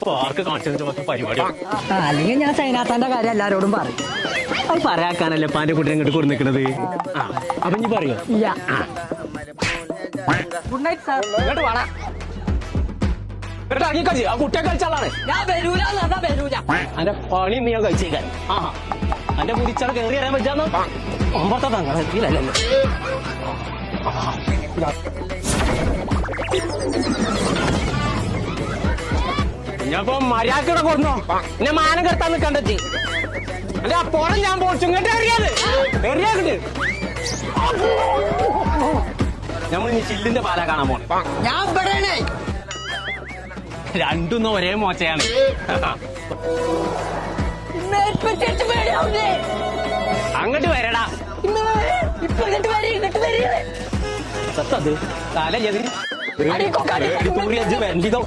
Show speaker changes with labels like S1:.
S1: Park കാണിച്ചു പരിപാടി
S2: അല്ലെങ്കിൽ ഞാൻ സൈനാത്താന്റെ കാര്യം എല്ലാരോടും പറയും.
S1: അത് പറയാക്കാനല്ലേ പാന്റെ കുട്ടിനെ ഇങ്ങോട്ട് കൊടു നിൽക്കണത്. അപ്പൊ ഇനി പറയോ
S2: ഇല്ല. Good night sir.
S1: ഇങ്ങോട്ട് വേണ കളിച്ച് ആ കുട്ടിയെ കളിച്ചാളാണ്.
S2: ഞാൻ വരൂല വരൂല.
S1: അന്റെ പണി നീ ഞാൻ കഴിച്ചേക്കാൻ. അന്റെ മുടിച്ചാൽ കയറി അറിയാൻ പറ്റാന്നോ ഒമ്പത്തെ തങ്ങളല്ലോ. ഞാനിപ്പോ മര്യാദക്കൂടെ കൊടുന്നോ എന്നെ മാനം കെടുത്താൻ നിൽക്കണ്ടെത്തി. അല്ലെ ആ പുറം ഞാൻ പോച്ചു ഇങ്ങോട്ട് അറിയാത് എറിയാണ്ട് നമ്മൾ ഇനി ചില്ലിന്റെ പാല കാണാൻ പോണേ.
S2: ഞാൻ ഇവിടെ
S1: രണ്ടൊന്നും ഒരേ മോശയാണ്. അങ്ങോട്ട് വരടാ. സത്തത് കാലല്ലേ വരണ്ടിതോ